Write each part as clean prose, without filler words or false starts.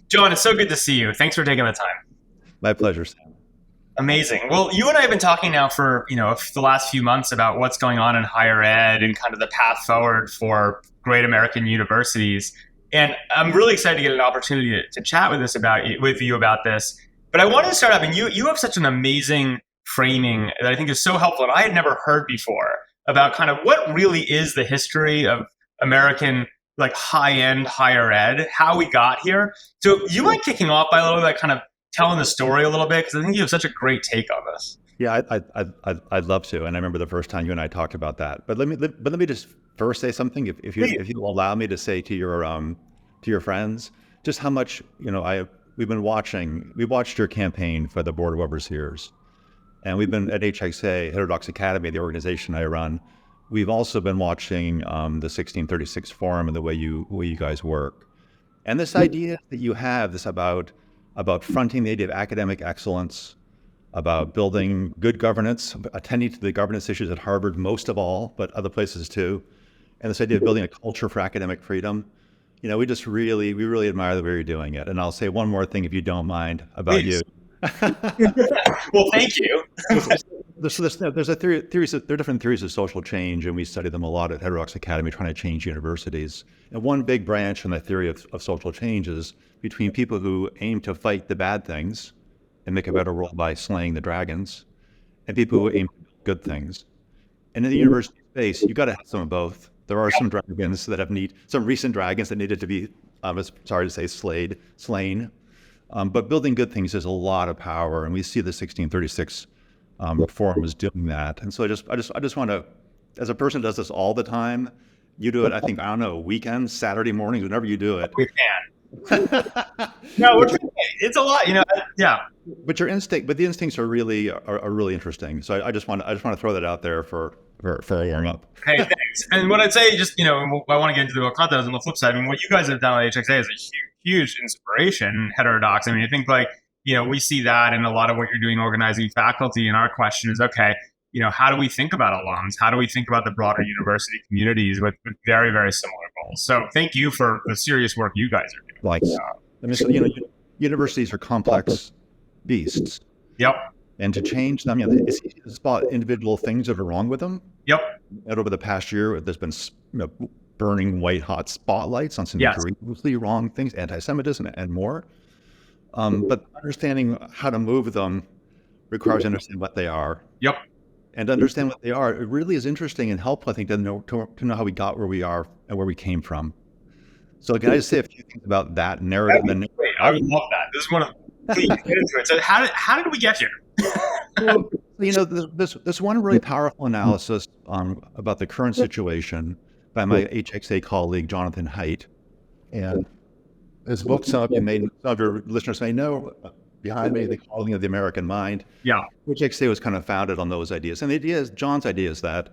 John, it's so good to see you. Thanks for taking the time. My pleasure, Sam. Amazing. Well, you and I have been talking now for, the last few months about what's going on in higher ed and kind of the path forward for great American universities. And I'm really excited to get an opportunity to chat with you about this. But I wanted to start up, and you have such an amazing framing that I think is so helpful, and I had never heard before about kind of what really is the history of American like high end higher ed, how we got here. So you mind kicking off by a little bit, kind of telling the story a little bit, because I think you have such a great take on this. Yeah, I'd love to. And I remember the first time you and I talked about that. But let me just first say something, Please. if you will allow me to say to your friends, just how much we watched your campaign for the Board of Overseers, and we've been at HXA Heterodox Academy, the organization I run. We've also been watching the 1636 Forum and the way you guys work, and this idea that you have this about fronting the idea of academic excellence, about building good governance, attending to the governance issues at Harvard most of all, but other places too, and this idea of building a culture for academic freedom. We really admire the way you're doing it. And I'll say one more thing, if you don't mind, about Please. you. Well, thank you. There are different theories of social change, and we study them a lot at Heterodox Academy, trying to change universities. And one big branch in the theory of social change is between people who aim to fight the bad things and make a better world by slaying the dragons, and people who aim to do good things. And in the university space, you got to have some of both. There are some dragons some recent dragons that needed to be, sorry to say, slain. But building good things is a lot of power, and we see the 1636 forum is doing that. And so I just want to, as a person who does this all the time, you do it. I think, I don't know, weekends, Saturday mornings, whenever you do it. We can. No, it's a lot. Yeah. But the instincts are really interesting. So I just want to throw that out there for a warm up. Hey, thanks. And what I'd say, just I want to get into the real content on the flip side. I mean, what you guys have done at HXA is a huge inspiration. Heterodox. I mean, I think we see that in a lot of what you're doing, organizing faculty. And our question is, okay, how do we think about alums? How do we think about the broader university communities with very, very similar goals? So thank you for the serious work you guys are doing. Like, so, universities are complex beasts. Yep. And to change them, it's easy to spot individual things that are wrong with them. Yep. And over the past year, there's been burning white hot spotlights on some egregiously wrong things, anti-Semitism and more. But understanding how to move them requires understanding what they are. Yep. And to understand what they are, it really is interesting and helpful, I think, to know how we got where we are and where we came from. So can I just say a few things about that narrative? Great. I would love that. This is one of please get into it. So how did we get here? Well, there's one really powerful analysis about the current situation by my HXA colleague, Jonathan Haidt. And his book, some of your listeners may know, behind me, The Calling of the American Mind. Yeah. HXA was kind of founded on those ideas. And John's idea is that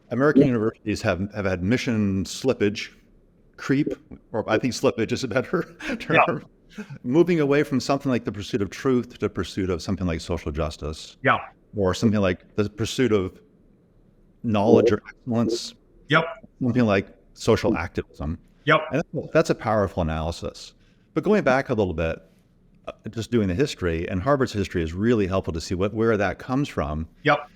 American universities have had mission slippage, creep, or I think slippage is a better term, moving away from something like the pursuit of truth to the pursuit of something like social justice. Yeah. Or something like the pursuit of knowledge or excellence. Yep. Something like social activism. Yep. And that's a powerful analysis. But going back a little bit, just doing the history, and Harvard's history is really helpful to see where that comes from. Yep.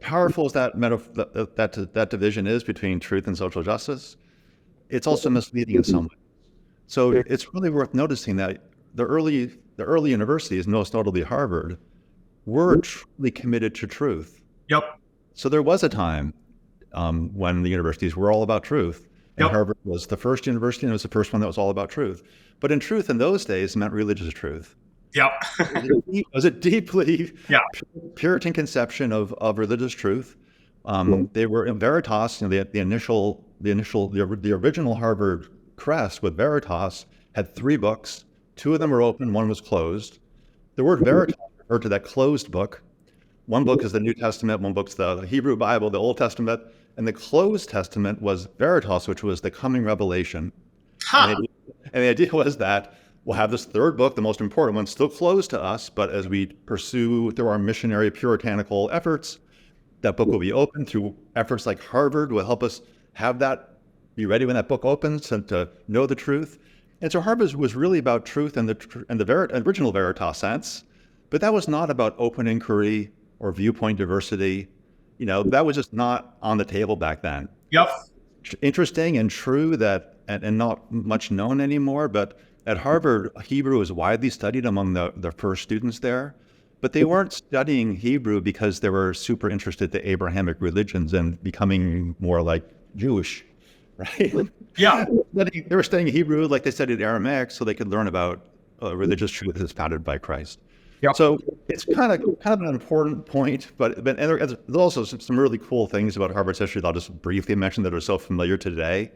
Powerful as that division is between truth and social justice, it's also misleading in some ways. So it's really worth noticing that the early universities, most notably Harvard, were truly committed to truth. Yep. So there was a time when the universities were all about truth. And Harvard was the first university, and it was the first one that was all about truth. But in truth, in those days, meant religious truth. Yep. It was a deeply Puritan conception of religious truth. They were in VERITAS. The original Harvard crest with VERITAS had 3 books. 2 of them were open, 1 was closed. The word VERITAS referred to that closed book. 1 book is the New Testament, 1 book's the Hebrew Bible, the Old Testament, and the closed testament was VERITAS, which was the coming revelation. Huh. And the idea was that we'll have this 3rd book, the most important one, still closed to us, but as we pursue through our missionary puritanical efforts, that book will be open through efforts like Harvard will help us have that, be ready when that book opens and to know the truth. And so Harvard was really about truth in the original Veritas sense, but that was not about open inquiry or viewpoint diversity. That was just not on the table back then. Yep. Interesting and true that, and not much known anymore, but at Harvard, Hebrew was widely studied among the first students there, but they weren't studying Hebrew because they were super interested in the Abrahamic religions and becoming more like Jewish, right? Yeah. They were studying Hebrew like they studied Aramaic so they could learn about religious truth that's founded by Christ. Yep. So it's kind of an important point, but and there's also some really cool things about Harvard's history that I'll just briefly mention that are so familiar today.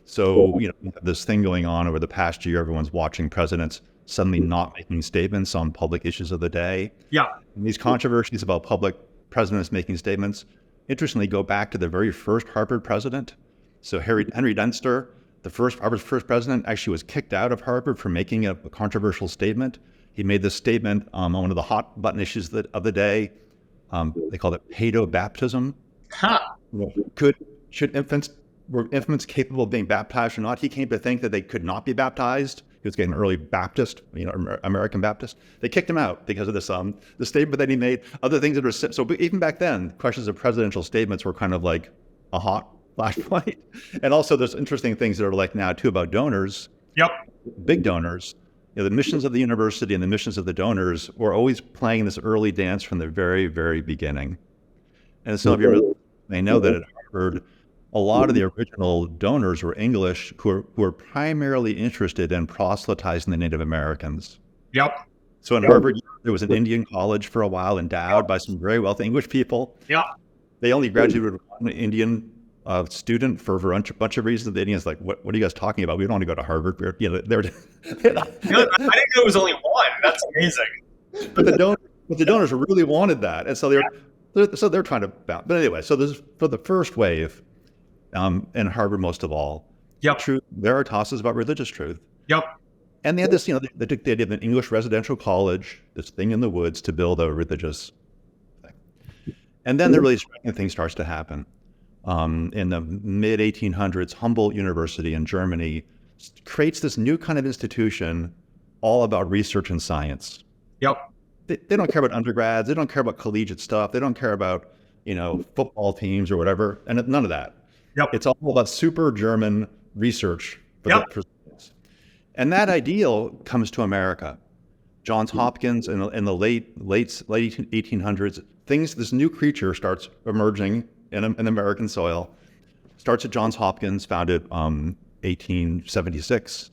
So, we have this thing going on over the past year. Everyone's watching presidents suddenly not making statements on public issues of the day. Yeah. And these controversies about public presidents making statements, interestingly, go back to the very first Harvard president. So Henry Dentster, Harvard's first president, actually was kicked out of Harvard for making a controversial statement. He made this statement on one of the hot button issues of the day. They called it paedo-baptism. Huh. Were infants capable of being baptized or not? He came to think that they could not be baptized. He was getting an early Baptist, American Baptist. They kicked him out because of this, the statement that he made. Other things that were so even back then, questions of presidential statements were kind of like a hot flashpoint. And also, there's interesting things that are like now too about donors. Yep. Big donors. The missions of the university and the missions of the donors were always playing this early dance from the very, very beginning. And some of you may know that at Harvard, a lot of the original donors were English who were primarily interested in proselytizing the Native Americans. Yep. So in Harvard, there was an Indian college for a while endowed by some very wealthy English people. Yeah. They only graduated one Indian student for a bunch of reasons. The Indians like, what are you guys talking about? We don't want to go to Harvard. I didn't know it was only one. That's amazing. But the donors really wanted that, and so they're trying to bounce. But anyway, so this for the first wave, in Harvard most of all. Yep. Truth. Veritas is about religious truth. Yep. And they had this, they took the idea of an English residential college, this thing in the woods to build a religious thing. And then the really striking thing starts to happen. In the mid 1800s, Humboldt University in Germany creates this new kind of institution all about research and science. Yep. They don't care about undergrads. They don't care about collegiate stuff. They don't care about, football teams or whatever. And none of that. Yep. It's all about super German research for science. And that ideal comes to America. Johns Hopkins in the late 1800s, this new creature starts emerging in American soil. Starts at Johns Hopkins, founded 1876,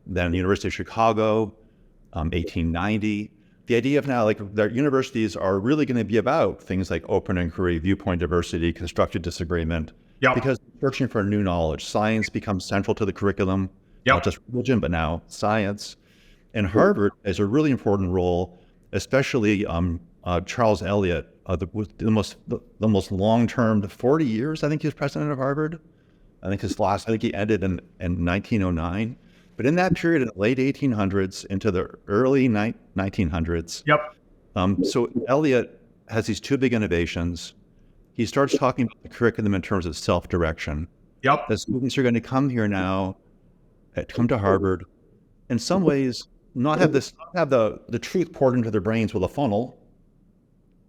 then the University of Chicago, 1890. The idea of now, like, their universities are really going to be about things like open inquiry, viewpoint diversity, constructive disagreement, because they're searching for new knowledge. Science becomes central to the curriculum, not just religion, but now science. And Harvard has a really important role, especially Charles Eliot, the most long-term, 40 years, I think he was president of Harvard. I think he ended in 1909. But in that period, in the late 1800s into the early 1900s, so Eliot has these two big innovations. He starts talking about the curriculum in terms of self-direction. The students are going to come here now, come to Harvard, in some ways, not have the truth poured into their brains with a funnel,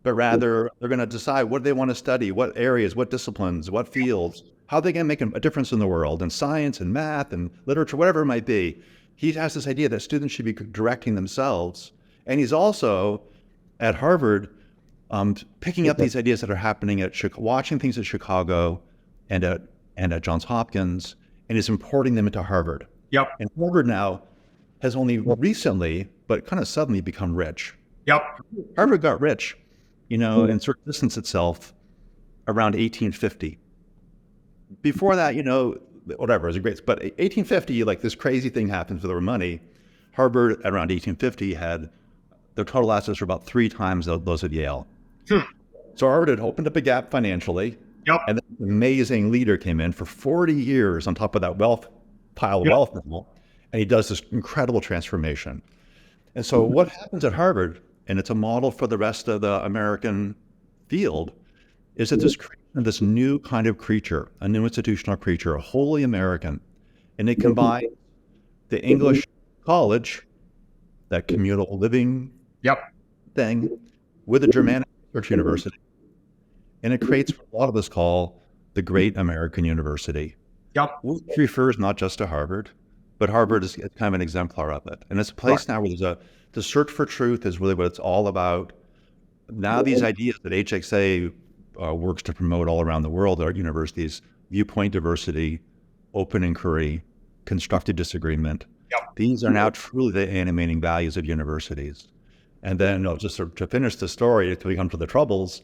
but rather they're going to decide what they want to study, what areas, what disciplines, what fields, how they can make a difference in the world, in science and math and literature, whatever it might be. He has this idea that students should be directing themselves. And he's also, at Harvard, picking up these ideas that are happening watching things at Chicago and at Johns Hopkins, and is importing them into Harvard. And Harvard now has only recently, but kind of suddenly, become rich. Harvard got rich, and sort of distanced itself around 1850. Before that, whatever, it was great. But 1850, like, this crazy thing happens with their money. Harvard, at around 1850, had their total assets were about 3 times those at Yale. So Harvard had opened up a gap financially. And then an amazing leader came in for 40 years on top of that pile of wealth now, and he does this incredible transformation. And so what happens at Harvard, and it's a model for the rest of the American field, is that this new kind of creature, a new institutional creature, a wholly American, and it combines the English college, that communal living Yep. thing, with a Germanic research university. And it creates what a lot of us call the Great American University, Yep. which refers not just to Harvard, but Harvard is kind of an exemplar of it. And it's a place now where the search for truth is really what it's all about. Now these ideas that HXA works to promote all around the world at our universities, viewpoint diversity, open inquiry, constructive disagreement, these are now truly the animating values of universities. And then just to finish the story, until we come to the troubles,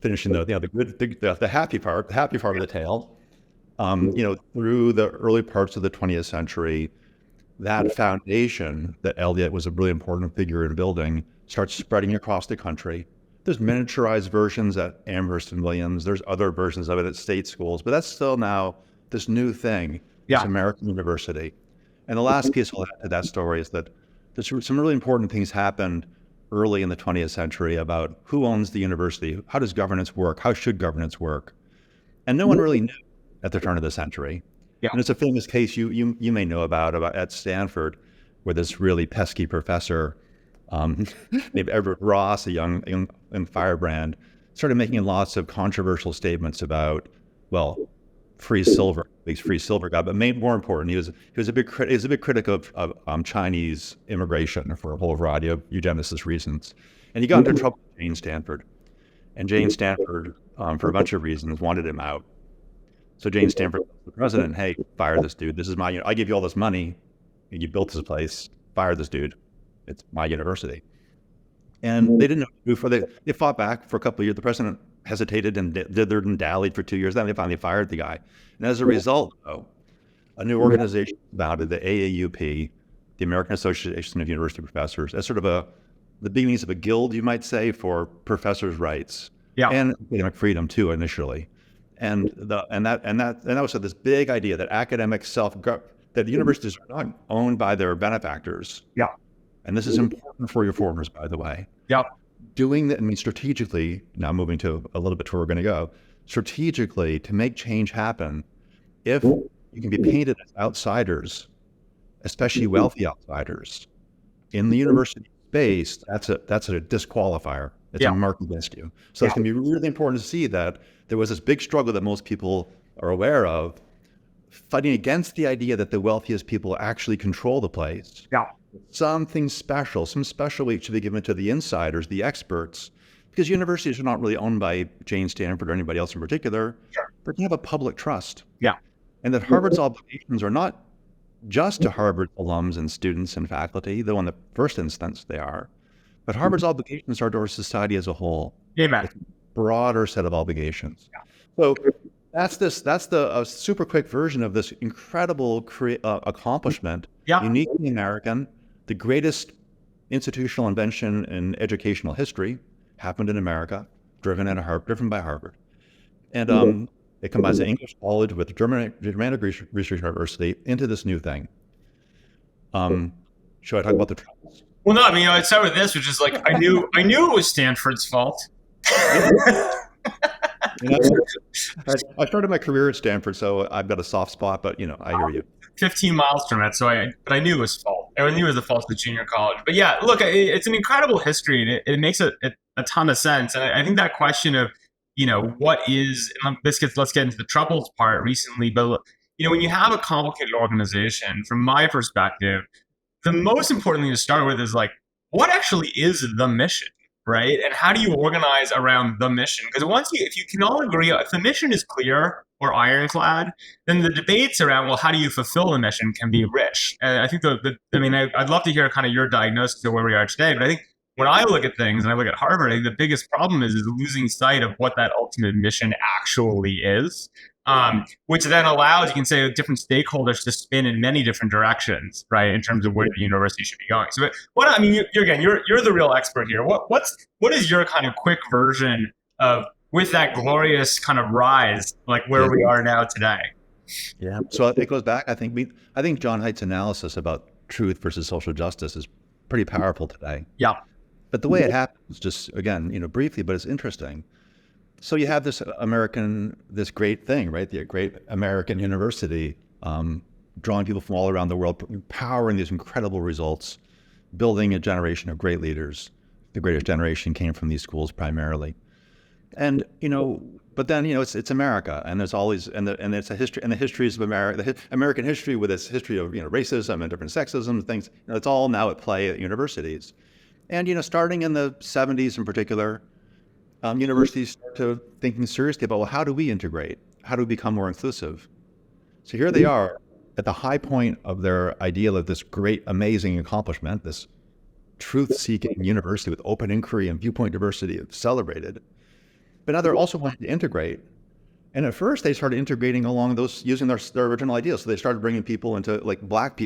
finishing the happy part of the tale, through the early parts of the 20th century, that foundation that Eliot was a really important figure in building starts spreading across the country. There's miniaturized versions at Amherst and Williams. There's other versions of it at state schools, but that's still now this new thing, this American university. And the last piece I'll add to that story is that there's some really important things happened early in the 20th century about who owns the university, how does governance work, how should governance work, and no one really knew at the turn of the century. And it's a famous case you may know about at Stanford, where this really pesky professor named Everett Ross, a young firebrand, started making lots of controversial statements about, well, free silver, big free silver guy, but more important, he was a big critic of Chinese immigration for a whole variety of eugenicist reasons, and he got into trouble with Jane Stanford, and Jane Stanford, for a bunch of reasons, wanted him out. So Jane Stanford, the president, hey, fire this dude. This is my, I give you all this money, and you built this place. Fire this dude. It's my university. And they didn't know what to do. They fought back for a couple of years. The president hesitated and dithered and dallied for 2 years. Then they finally fired the guy. And as a result, though, a new organization was founded, the AAUP, the American Association of University Professors, as sort of the beginnings of a guild, you might say, for professors' rights and academic freedom too, initially. And that was this big idea that academic that the universities are not owned by their benefactors. And this is important for reformers, by the way. Doing that, strategically, now moving to a little bit to where we're going to go, strategically to make change happen, if you can be painted as outsiders, especially wealthy outsiders, in the university space, that's a disqualifier. It's a mark against you. So it's going to be really important to see that there was this big struggle that most people are aware of, fighting against the idea that the wealthiest people actually control the place. Something special, some special weight should be given to the insiders, the experts, because universities are not really owned by Jane Stanford or anybody else in particular, but they have a public trust. And that Harvard's obligations are not just to Harvard alums and students and faculty, though in the first instance they are, but Harvard's obligations are to our society as a whole. It's a broader set of obligations. So that's the super quick version of this incredible accomplishment, uniquely American. The greatest institutional invention in educational history happened in America, driven by Harvard. And it combines the English college with the Germanic Research University into this new thing. Should I talk about the troubles? Well, no, I'd start with this, which is like, I knew it was Stanford's fault. I started my career at Stanford, so I've got a soft spot, but I hear you. 15 miles from it, but I knew it was fault. I knew it was the fault of the junior college. But yeah, look, it's an incredible history, and it makes a ton of sense. And I think that question of, what is, let's get into the troubles part recently, but when you have a complicated organization, from my perspective, the most important thing to start with is like, what actually is the mission? Right? And how do you organize around the mission? Because if you can all agree, if the mission is clear or ironclad, then the debates around, well, how do you fulfill the mission can be rich. And I think I'd love to hear kind of your diagnosis of where we are today. But I think when I look at things and I look at Harvard, I think the biggest problem is losing sight of what that ultimate mission actually is. Which then allows, you can say, different stakeholders to spin in many different directions, right, in terms of where the university should be going. So, you're the real expert here. What is your kind of quick version of, with that glorious kind of rise, like where we are now today? So it goes back. I think John Haidt's analysis about truth versus social justice is pretty powerful today. But the way it happens, just again, briefly, but it's interesting. So you have this great thing, right? The great American university, drawing people from all around the world, powering these incredible results, building a generation of great leaders. The greatest generation came from these schools primarily. And, but then, it's America, and there's always, and it's a history, and the histories of America, American history with its history of, racism and different sexism, things, it's all now at play at universities. And, starting in the 70s in particular, universities start to thinking seriously about, well, how do we integrate? How do we become more inclusive? So here they are at the high point of their ideal of this great, amazing accomplishment, this truth-seeking university with open inquiry and viewpoint diversity celebrated. But now they're also wanting to integrate. And at first they started integrating along those, using their original ideas. So they started bringing people into like black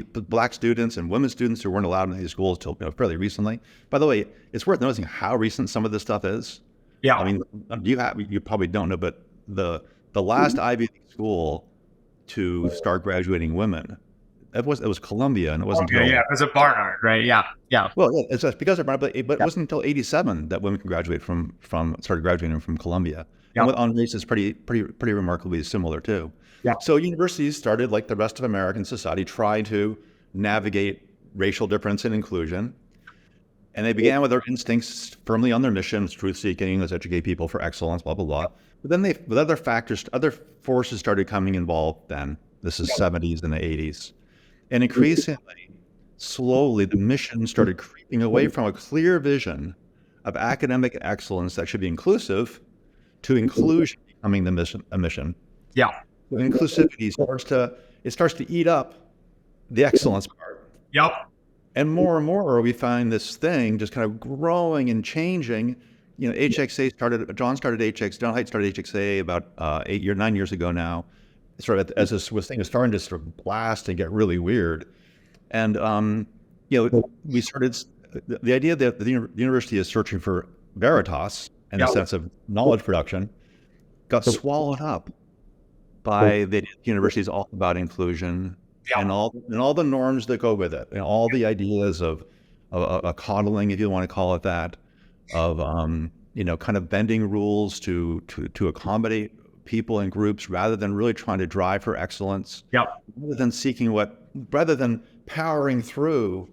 students and women students who weren't allowed in these schools until fairly recently. By the way, it's worth noticing how recent some of this stuff is. Yeah. I mean, you probably don't know, but the last Ivy League school to start graduating women, it was Columbia, and it wasn't until, it was a Barnard, right? Yeah. Well, yeah, it's because of Barnard, but it wasn't until '87 that women can graduate started graduating from Columbia. And with on race is pretty remarkably similar too. Yeah. So universities started, like the rest of American society, trying to navigate racial difference and inclusion. And they began with their instincts firmly on their mission, truth seeking, let's educate people for excellence, blah, blah, blah. But then with other forces started coming involved then. This is 70s and the 80s. And increasingly, slowly, the mission started creeping away from a clear vision of academic excellence that should be inclusive to inclusion becoming a mission. Yeah. So inclusivity starts to eat up the excellence part. Yep. And more we find this thing just kind of growing and changing. John started HXA about 9 years ago now, sort of as this thing was starting to sort of blast and get really weird. And, we started, the idea that the university is searching for VERITAS and a sense of knowledge production got swallowed up by the university's all about inclusion and all the norms that go with it, and all the ideas of a coddling, if you want to call it that, of kind of bending rules to accommodate people and groups rather than really trying to drive for excellence. Rather than powering through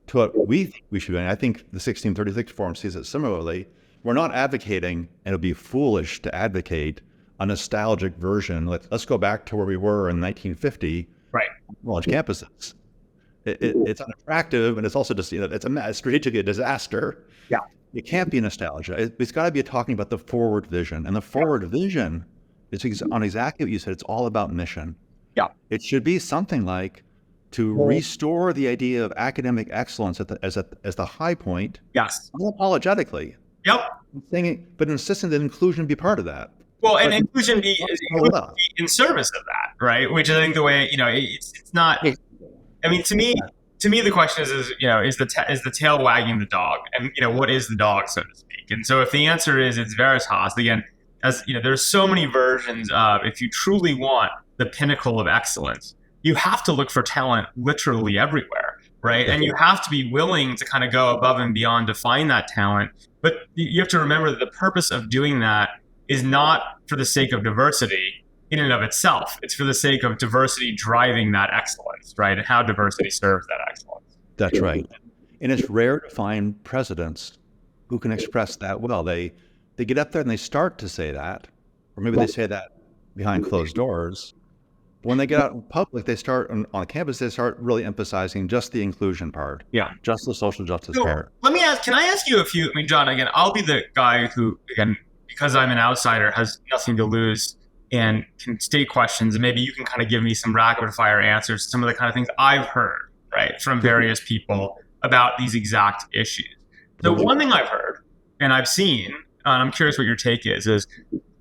to what we think we should be. And I think the 1636 Forum sees it similarly. We're not advocating, and it would be foolish to advocate a nostalgic version. Let's go back to where we were in 1950. Right. College campuses. It's unattractive, and it's also just it's strategically a disaster. Yeah. It can't be nostalgia. It's got to be talking about the forward vision, and the forward vision is on exactly what you said. It's all about mission. Yeah. It should be something like to restore the idea of academic excellence as the high point. Yes. Unapologetically. Yep. But insisting that inclusion be part of that. Well, and inclusion be in service of that, right? Which I think the way, it's not. I mean, to me, the question is the tail wagging the dog, and what is the dog, so to speak? And so, if the answer is it's VERITAS, again, as there's so many versions of, if you truly want the pinnacle of excellence, you have to look for talent literally everywhere, right? And you have to be willing to kind of go above and beyond to find that talent. But you have to remember that the purpose of doing that is not for the sake of diversity in and of itself. It's for the sake of diversity driving that excellence, right? And how diversity serves that excellence. That's right. And it's rare to find presidents who can express that well. They get up there and they start to say that, or maybe they say that behind closed doors. When they get out in public, they start on campus, they start really emphasizing just the inclusion part. Yeah. Just the social justice part. Can I ask you John, again, I'll be the guy who, again, because I'm an outsider, has nothing to lose and can state questions, and maybe you can kind of give me some rapid fire answers to some of the kind of things I've heard, right, from various people about these exact issues. So one thing I've heard and I've seen, and I'm curious what your take is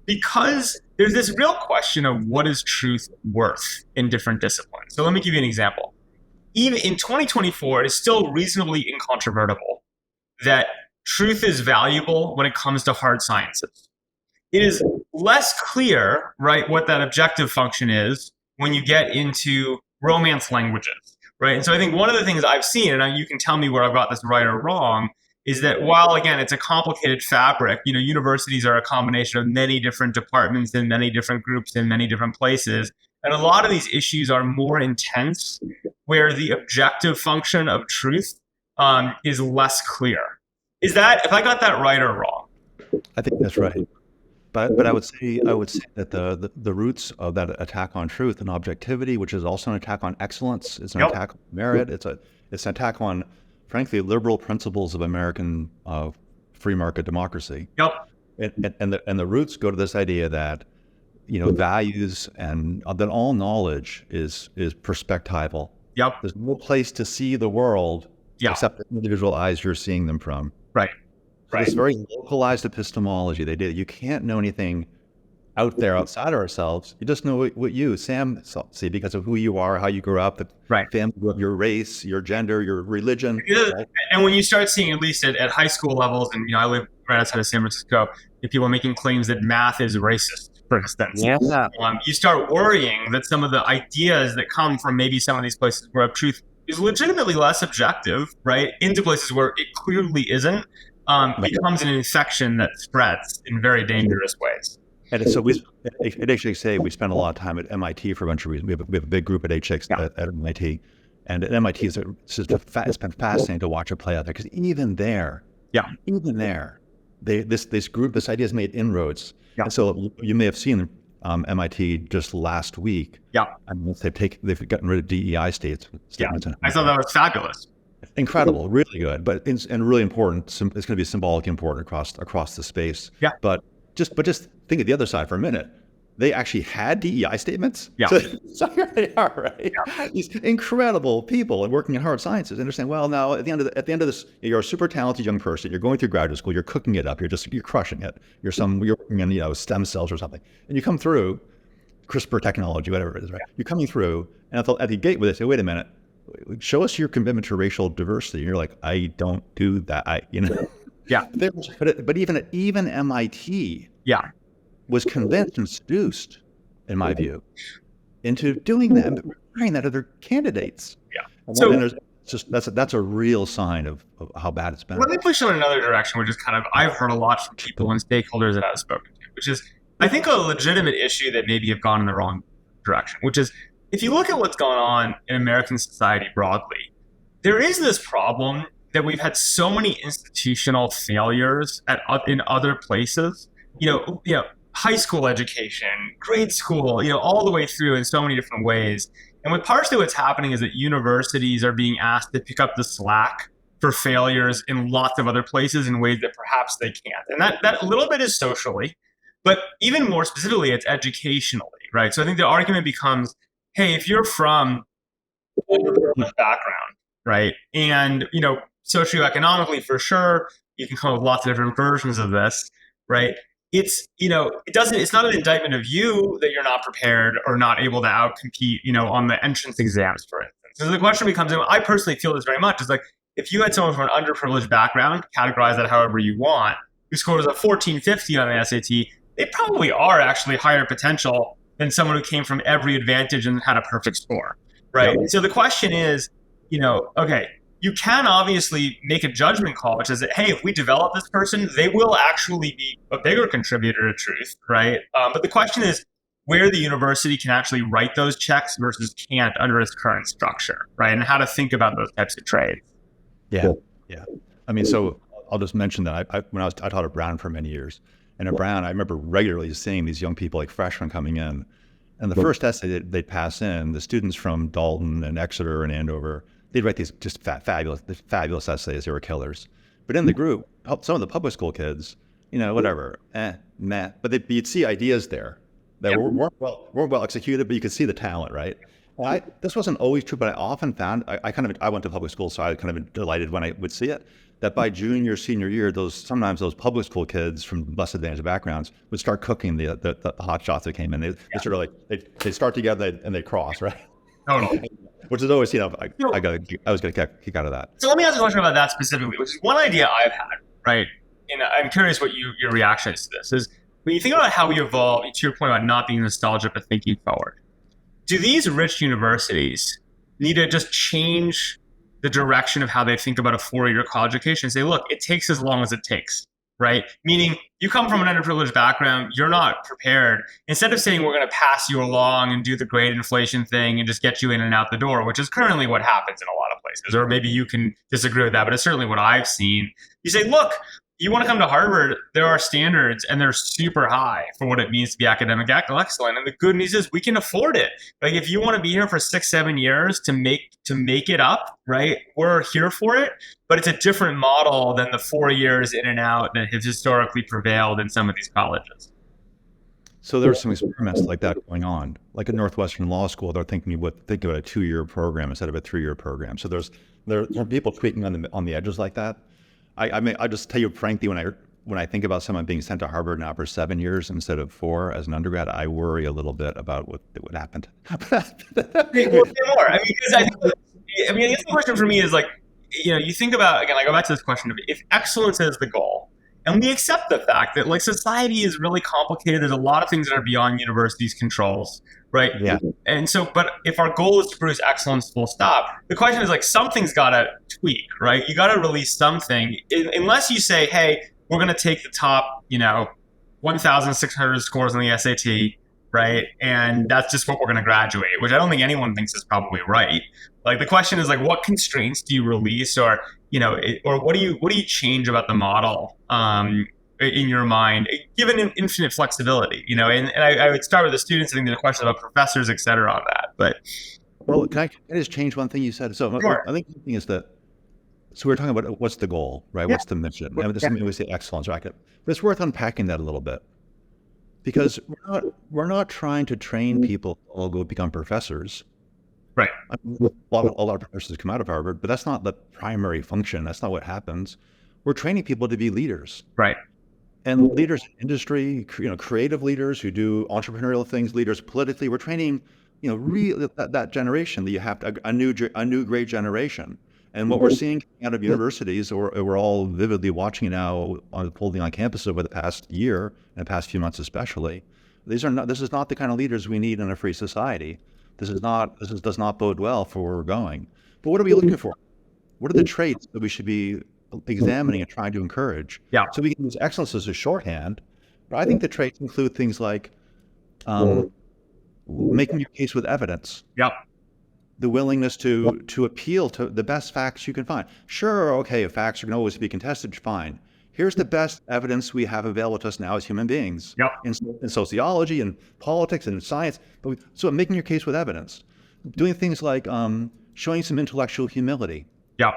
because there's this real question of what is truth worth in different disciplines. So let me give you an example. Even in 2024, it is still reasonably incontrovertible that truth is valuable when it comes to hard sciences. It is less clear, right, what that objective function is when you get into Romance languages, right? And so I think one of the things I've seen, and you can tell me where I've got this right or wrong, is that while, again, it's a complicated fabric, universities are a combination of many different departments and many different groups in many different places, And a lot of these issues are more intense where the objective function of truth is less clear. Is that, if I got that right or wrong? I think that's right. But I would say that the roots of that attack on truth and objectivity, which is also an attack on excellence, it's an Yep. attack on merit, it's an attack on, frankly, liberal principles of American free market democracy. Yep. And the roots go to this idea that values and that all knowledge is perspectival. Yep. There's no place to see the world Yeah. except the individual eyes you're seeing them from. Right. So Right. this very localized epistemology they did. You can't know anything out there outside of ourselves. You just know what you, Sam, see because of who you are, how you grew up, the Right. family, your race, your gender, your religion. Yeah. Right? And when you start seeing, at least at high school levels, and I live right outside of San Francisco, people are making claims that math is racist, for instance. Yeah. You start worrying that some of the ideas that come from maybe some of these places where truth is legitimately less objective, right, into places where it clearly isn't, becomes an infection that spreads in very dangerous ways. And so at HXA, we spent a lot of time at MIT for a bunch of reasons. We have a big group at HX at MIT. And at MIT, it's been fascinating to watch it play out there because even there, this idea has made inroads. Yeah. And so you may have seen MIT just last week. Yeah. I mean, they've gotten rid of DEI statements. I thought that was fabulous. Incredible, really good, and really important. It's going to be symbolically important across the space. Yeah. But just think of the other side for a minute. They actually had DEI statements. Yeah. So here they are, right? Yeah. These incredible people and working in hard sciences. Understand? Well, now at the end of this, you're a super talented young person. You're going through graduate school. You're cooking it up. You're crushing it. You're working in stem cells or something, and you come through CRISPR technology, whatever it is, right? You're coming through, and at the gateway they say, "Wait a minute, show us your commitment to racial diversity." And you're like, "I don't do that." Yeah. But even MIT. Yeah. Was convinced and seduced, in my view, into doing that and requiring that of their candidates. Yeah. So that's a real sign of how bad it's been. Let me push in another direction, which is I've heard a lot from people and stakeholders that I've spoken to, which is, I think, a legitimate issue that maybe have gone in the wrong direction, which is, if you look at what's going on in American society broadly, there is this problem that we've had so many institutional failures in other places. High school education, grade school, all the way through in so many different ways. And partially what's happening is that universities are being asked to pick up the slack for failures in lots of other places in ways that perhaps they can't. And that a little bit is socially, but even more specifically, it's educationally, right? So I think the argument becomes, hey, if you're from a underprivileged background, right, and, socioeconomically for sure, you can come up with lots of different versions of this, right? It's not an indictment of you that you're not prepared or not able to outcompete, on the entrance exams, for instance. So the question becomes, and I personally feel this very much, is like, if you had someone from an underprivileged background, categorize that however you want, who scores a 1450 on the SAT, they probably are actually higher potential than someone who came from every advantage and had a perfect score, right? Yeah. So the question is, okay, you can obviously make a judgment call, which is that, hey, if we develop this person, they will actually be a bigger contributor to truth, right? But the question is where the university can actually write those checks versus can't under its current structure, right? And how to think about those types of trades. Yeah. I mean, so I'll just mention that I taught at Brown for many years. And at Brown, I remember regularly seeing these young people, like freshmen, coming in. And the first essay they'd pass in, the students from Dalton and Exeter and Andover, they'd write these just fabulous essays. They were killers. But in the group, some of the public school kids, whatever, meh. But you'd see ideas there that weren't well executed, but you could see the talent, right? This wasn't always true, but I often found, I went to public school, so I kind of delighted when I would see it, that by junior, senior year, sometimes those public school kids from less advantaged backgrounds would start cooking the hot shots that came in. They sort of they start together and they cross, right? Totally. Which is always, I was going to kick out of that. So let me ask a question about that specifically, which is one idea I've had, right? And I'm curious what your reaction is to this. Is when you think about how we evolve, to your point about not being nostalgic but thinking forward, do these rich universities need to just change the direction of how they think about a 4-year college education and say, look, it takes as long as it takes, right? Meaning you come from an underprivileged background, you're not prepared. Instead of saying we're going to pass you along and do the great inflation thing and just get you in and out the door, which is currently what happens in a lot of places, or maybe you can disagree with that, but it's certainly what I've seen. You say, look, you want to come to Harvard, there are standards and they're super high for what it means to be academic excellent. And the good news is we can afford it. Like if you want to be here for 6-7 years to make it up, right? We're here for it. But it's a different model than the 4 years in and out that has historically prevailed in some of these colleges. So there's some experiments like that going on. Like at Northwestern Law School, they're thinking about a 2-year program instead of a 3-year program. So there are people tweaking on the edges like that. I mean, I just tell you frankly, when I think about someone being sent to Harvard now for 7 years instead of 4 as an undergrad, I worry a little bit about what happened. More. I mean, because I guess the question for me is like, you think about, again, I go back to this question of if excellence is the goal, and we accept the fact that like society is really complicated. There's a lot of things that are beyond universities' controls, right? Yeah. And so, but if our goal is to produce excellence, full stop, the question is like something's got to tweak, right? You got to release something, unless you say, hey, we're going to take the top, 1,600 scores on the SAT, right? And that's just what we're going to graduate, which I don't think anyone thinks is probably right. Like the question is like, what constraints do you release, or or what do you change about the model in your mind, given infinite flexibility? And I would start with the students. I think there's a question about professors, et cetera, on that. But well, can I just change one thing you said? So sure. I think the thing is that. So we're talking about what's the goal, right? Yeah. What's the mission? I mean, this we say excellence, right? But it's worth unpacking that a little bit, because we're not trying to train people to all go become professors. Right. I mean, a lot of professors come out of Harvard, but that's not the primary function. That's not what happens. We're training people to be leaders. Right. And leaders in industry, creative leaders who do entrepreneurial things, leaders politically. We're training, really that generation that you have to, a new great generation. And what we're seeing out of universities, or we're all vividly watching now unfolding on campus over the past year and the past few months especially, this is not the kind of leaders we need in a free society. This does not bode well for where we're going. But what are we looking for? What are the traits that we should be examining and trying to encourage? Yeah. So we can use excellence as a shorthand, but I think the traits include things like making your case with evidence. Yep. The willingness to appeal to the best facts you can find. Sure, okay, facts are going to always be contested, fine. Here's the best evidence we have available to us now as human beings. Yep. In sociology and politics and in science. So making your case with evidence. Doing things like showing some intellectual humility. Yep.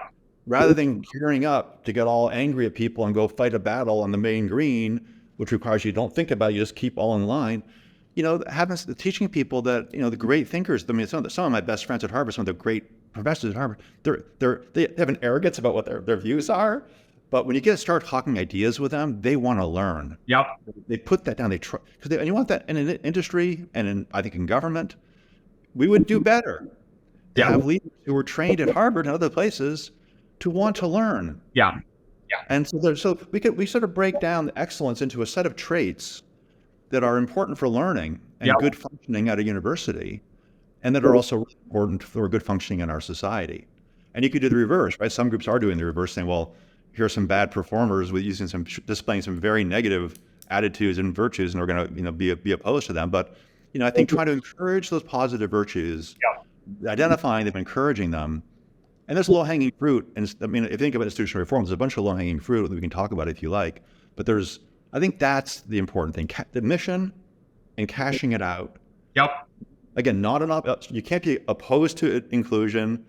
Rather than gearing up to get all angry at people and go fight a battle on the main green, which requires you don't think about it, you just keep all in line. Teaching people that, the great thinkers, I mean, some of my best friends at Harvard, some of the great professors at Harvard, they have an arrogance about what their views are. But when you start talking ideas with them, they want to learn. Yep. They put that down. And you want that in an industry and I think in government, we would do better to have leaders who were trained at Harvard and other places to want to learn. Yeah. Yeah. And so we sort of break down excellence into a set of traits that are important for learning and good functioning at a university, and that are also important for good functioning in our society. And you could do the reverse, right? Some groups are doing the reverse, saying, well, here are some bad performers with displaying some very negative attitudes and virtues, and we're going to be opposed to them. But I think trying to encourage those positive virtues, identifying them, encouraging them, and there's low-hanging fruit. And I mean, if you think about institutional reform, there's a bunch of low-hanging fruit that we can talk about if you like. But I think that's the important thing: the mission and cashing it out. Yep. Again, you can't be opposed to inclusion,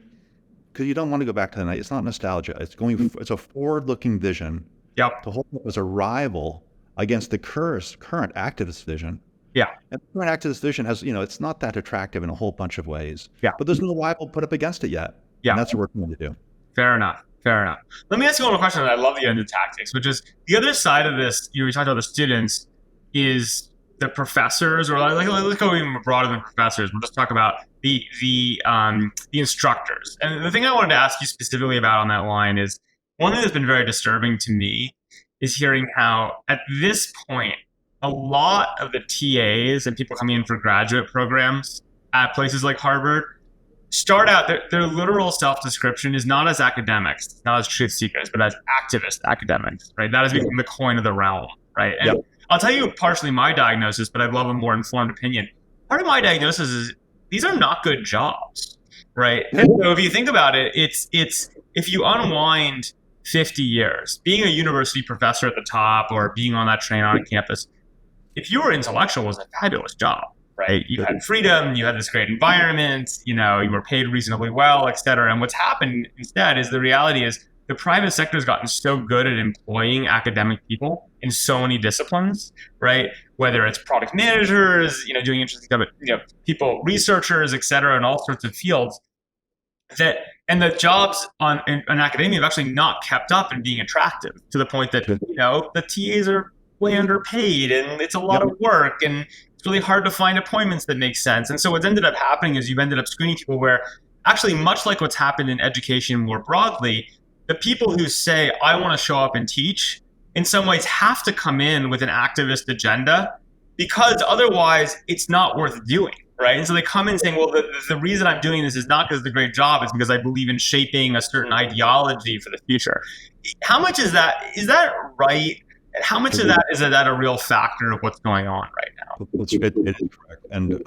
because you don't want to go back to the night. It's not nostalgia. It's a forward-looking vision. Yep. To hold up as a rival against the current activist vision. Yeah. And the current activist vision has, it's not that attractive in a whole bunch of ways. Yeah. But there's no rival put up against it yet. Yeah. And that's what we're going to do. Fair enough. Let me ask you one question that I love the end of tactics, which is the other side of this. We talked about the students, is the professors, or let's go even broader than professors. We'll just talk about the instructors. And the thing I wanted to ask you specifically about on that line is one thing that's been very disturbing to me is hearing how at this point a lot of the TAs and people coming in for graduate programs at places like Harvard start out their literal self-description is not as academics, not as truth seekers, but as activist academics, right? That has become the coin of the realm, right? Yeah. And I'll tell you partially my diagnosis, but I'd love a more informed opinion. Part of my diagnosis is these are not good jobs, right? And so if you think about it, it's if you unwind 50 years, being a university professor at the top or being on that train on campus, if you were intellectual, it was a fabulous job, right? You had freedom, you had this great environment, you know, you were paid reasonably well, et cetera. And what's happened instead is the reality is the private sector has gotten so good at employing academic people in so many disciplines, right? Whether it's product managers, you know, doing interesting stuff, you know, people, researchers, et cetera, in all sorts of fields that, and the jobs in academia have actually not kept up in being attractive to the point that, you know, the TAs are way underpaid and it's a lot of work and it's really hard to find appointments that make sense. And so what's ended up happening is you've ended up screening people where actually, much like what's happened in education more broadly, the people who say, I want to show up and teach, in some ways have to come in with an activist agenda because otherwise it's not worth doing, right? And so they come in saying, well, the reason I'm doing this is not because it's a great job, it's because I believe in shaping a certain ideology for the future. How much is that? Is that right? And how much of that is that a real factor of what's going on right now? It is correct. And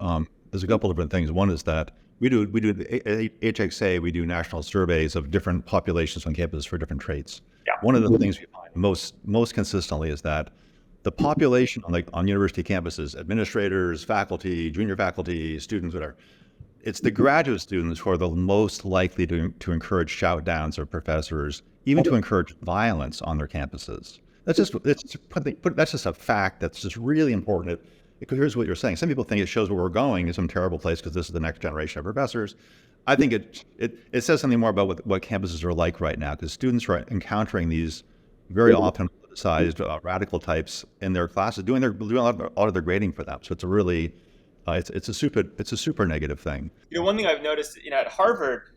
there's a couple of different things. One is that we do the HXA, we do national surveys of different populations on campus for different traits. Yeah. One of the things we find most consistently is that the population on university campuses, administrators, faculty, junior faculty, students, whatever, it's the graduate students who are the most likely to encourage shout downs of professors, even to encourage violence on their campuses. That's just a fact that's just really important. Because here's what you're saying. Some people think it shows where we're going in some terrible place because this is the next generation of professors. I think it says something more about what campuses are like right now, because students are encountering these very often politicized radical types in their classes, doing a lot of their grading for them. So it's a really it's a super negative thing. You know, one thing I've noticed, you know, at Harvard,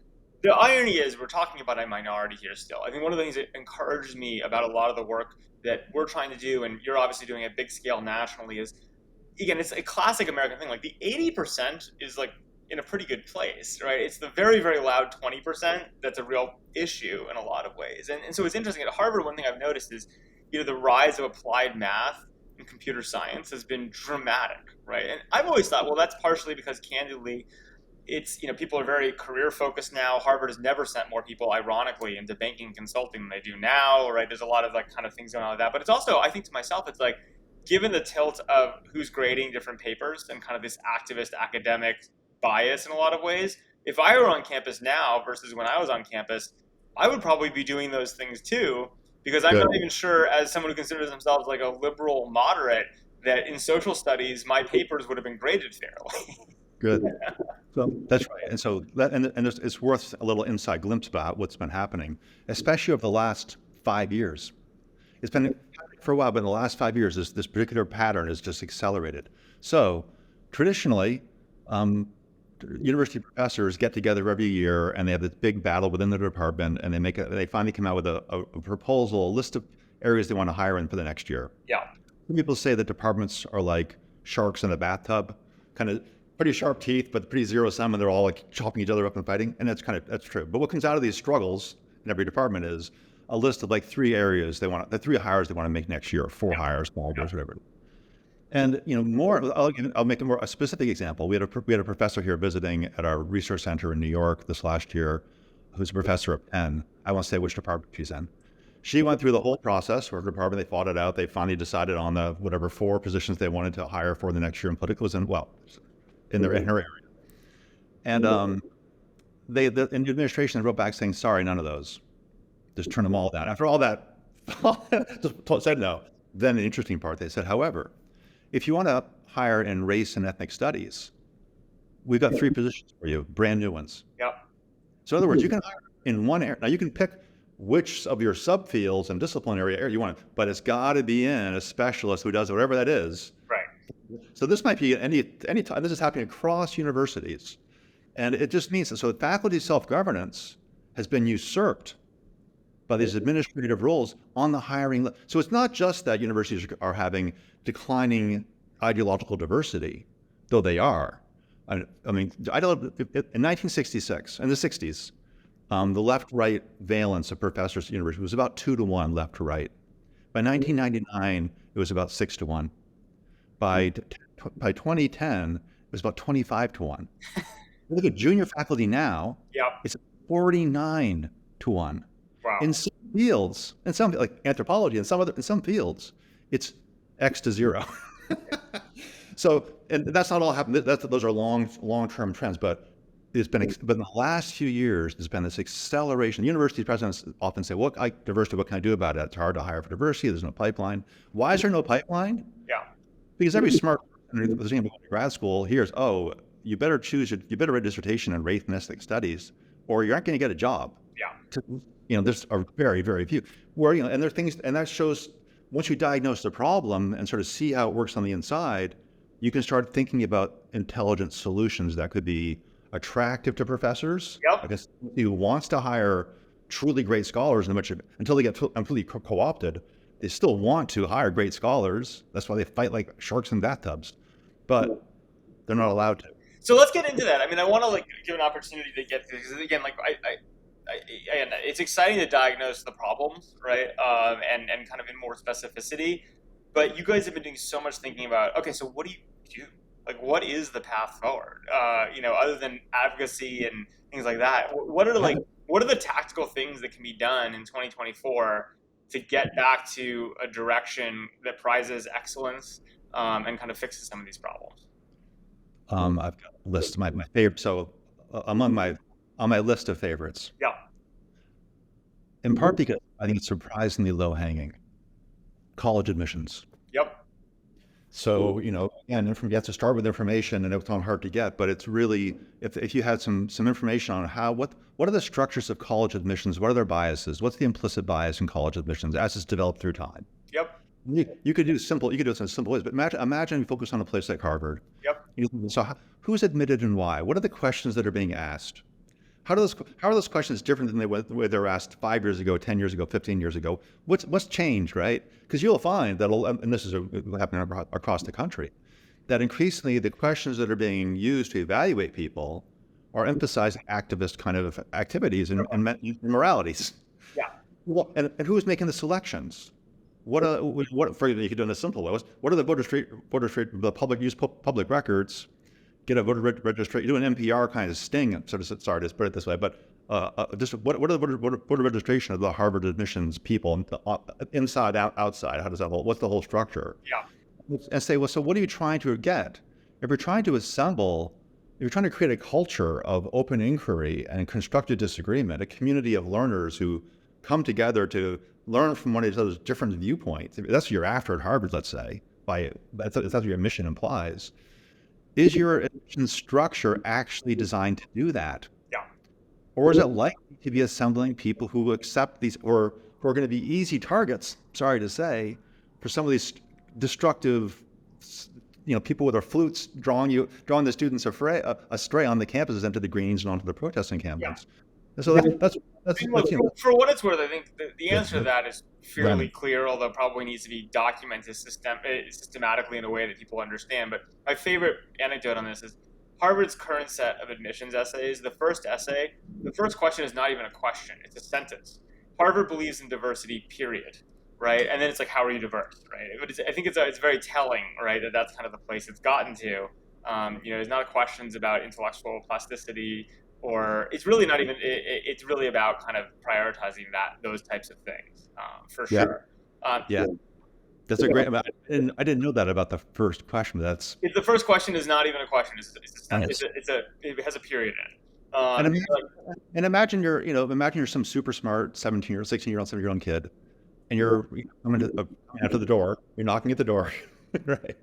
the irony is we're talking about a minority here still. I think one of the things that encourages me about a lot of the work that we're trying to do, and you're obviously doing at big scale nationally, is again, it's a classic American thing. Like the 80% is like in a pretty good place, right? It's the very, very loud 20% that's a real issue in a lot of ways. And so it's interesting at Harvard, one thing I've noticed is, you know, the rise of applied math and computer science has been dramatic, right? And I've always thought, well, that's partially because candidly, it's, you know, people are very career focused now. Harvard has never sent more people, ironically, into banking and consulting than they do now, right? There's a lot of like kind of things going on with that. But it's also, I think to myself, it's like, given the tilt of who's grading different papers and kind of this activist academic bias in a lot of ways, if I were on campus now versus when I was on campus, I would probably be doing those things too, because I'm not even sure, as someone who considers themselves like a liberal moderate, that in social studies, my papers would have been graded fairly. Good. So that's right. And so it's worth a little inside glimpse about what's been happening, especially over the last 5 years. It's been for a while, but in the last 5 years, this particular pattern has just accelerated. So traditionally, university professors get together every year and they have this big battle within their department, and they finally come out with a proposal, a list of areas they want to hire in for the next year. Yeah. Some people say that departments are like sharks in a bathtub, kind of pretty sharp teeth, but pretty zero sum, and they're all like chopping each other up and fighting. And that's true. But what comes out of these struggles in every department is a list of like 3 areas the 3 hires they want to make next year, 4 hires, 5 hires, whatever. And you know, I'll make a specific example. We had a professor here visiting at our research center in New York this last year, who's a professor at Penn. I won't say which department she's in. She went through the whole process for her department. They fought it out. They finally decided on the whatever 4 positions they wanted to hire for the next year, and political was in her area. And in the administration, they wrote back saying, sorry, none of those. Just turn them all down. After all that, just said no. Then the interesting part, they said, however, if you want to hire in race and ethnic studies, we've got 3 positions for you, brand new ones. Yep. So in other words, you can hire in one area. Now you can pick which of your subfields and disciplinary area you want, but it's got to be in a specialist who does whatever that is. Right. So this might be any time. This is happening across universities, and it just means that faculty self-governance has been usurped by these administrative roles on the hiring. So it's not just that universities are having declining ideological diversity, though they are, I mean, I don't, in 1966, in the 60s, the left-right valence of professors at university was about 2-to-1 left to right. By 1999, it was about 6-to-1. By 2010, it was about 25-to-1. Look at junior faculty now, Yep. it's 49-to-1. Wow. In some fields, in some like anthropology, in some fields, it's X to 0. So, and that's not all happened. Those are long-term trends, but but in the last few years, there's been this acceleration. University presidents often say, "Well, diversity, what can I do about it? It's hard to hire for diversity. There's no pipeline." Why is there no pipeline? Yeah. Because every smart person who's in grad school hears, "Oh, you better write a dissertation in race and ethnic studies, or you aren't going to get a job." Yeah. There's a very, very few. Where and there are things, and that shows once you diagnose the problem and sort of see how it works on the inside, you can start thinking about intelligent solutions that could be attractive to professors. Yep. I guess who wants to hire truly great scholars, until they get completely co-opted, they still want to hire great scholars. That's why they fight like sharks in bathtubs, but they're not allowed to. So let's get into that. I mean, I want to give an opportunity to get through, because again, and it's exciting to diagnose the problems, right? And kind of in more specificity. But you guys have been doing so much thinking about, okay, so what do you do? Like, what is the path forward? Other than advocacy and things like that, what are the tactical things that can be done in 2024 to get back to a direction that prizes excellence and kind of fixes some of these problems? I've got a list of my favorite. So on my list of favorites, Yeah. in part because I think it's surprisingly low hanging. College admissions. Yep. So, again, you have to start with information, and it's not hard to get, but it's really, if you had some information on what are the structures of college admissions, what are their biases, what's the implicit bias in college admissions as it's developed through time? Yep. You could do it in simple ways, but imagine you focus on a place like Harvard. Yep. So who's admitted and why? What are the questions that are being asked? How are those questions different than the way they were asked 5 years ago, 10 years ago, 15 years ago? What's changed, right? Because you'll find that, and this is happening across the country, that increasingly the questions that are being used to evaluate people are emphasizing activist kind of activities and moralities. Yeah. Well, and who's making the selections? For you could do it in a simple way. What are the public records? Get a voter registration, do an NPR kind of sting, sorry to put it this way, but just what are the voter registration of the Harvard admissions people, inside, outside? How does that what's the whole structure? Yeah. And say, well, so what are you trying to get? If you're trying to create a culture of open inquiry and constructive disagreement, a community of learners who come together to learn from one of each other's different viewpoints, if that's what you're after at Harvard, let's say, that's what your mission implies. Is your admission structure actually designed to do that? Yeah. Or is it likely to be assembling people who accept these, or who are going to be easy targets, sorry to say, for some of these destructive, people with their flutes drawing the students astray on the campuses and to the greens and onto the protesting campus? Yeah. So that's for what it's worth, I think the answer to that is fairly clear, although probably needs to be documented systematically in a way that people understand. But my favorite anecdote on this is Harvard's current set of admissions essays. The first question is not even a question; it's a sentence. Harvard believes in diversity, period. Right, and then it's like, how are you diverse? Right, but I think it's very telling, right, that that's kind of the place it's gotten to. There's not questions about intellectual plasticity. Or it's really not even. It's really about kind of prioritizing those types of things, for sure. That's a great. And I didn't know that about the first question. But the first question is not even a question. It has a period in it. And imagine you're some super smart 16-year-old, 17-year-old kid, and you're coming to the door. You're knocking at the door, right?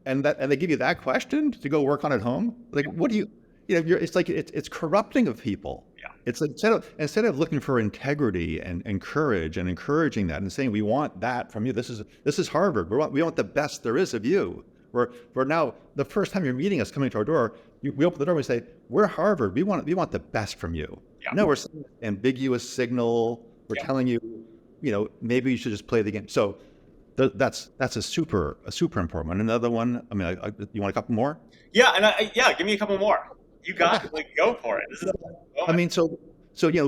And they give you that question to go work on at home. Like, what do you? It's like it's corrupting of people. Yeah. It's like instead of looking for integrity and courage and encouraging that and saying we want that from you. This is Harvard. We want the best there is of you. We're now the first time you're meeting us, coming to our door, we open the door and we say, we're Harvard. We want the best from you. Yeah. No, we're sending an ambiguous signal. We're telling you, maybe you should just play the game. So that's a super important one. Another one, I mean, you want a couple more? Yeah, and yeah, give me a couple more. You got it. Like, go for it. This is the I moment. mean, so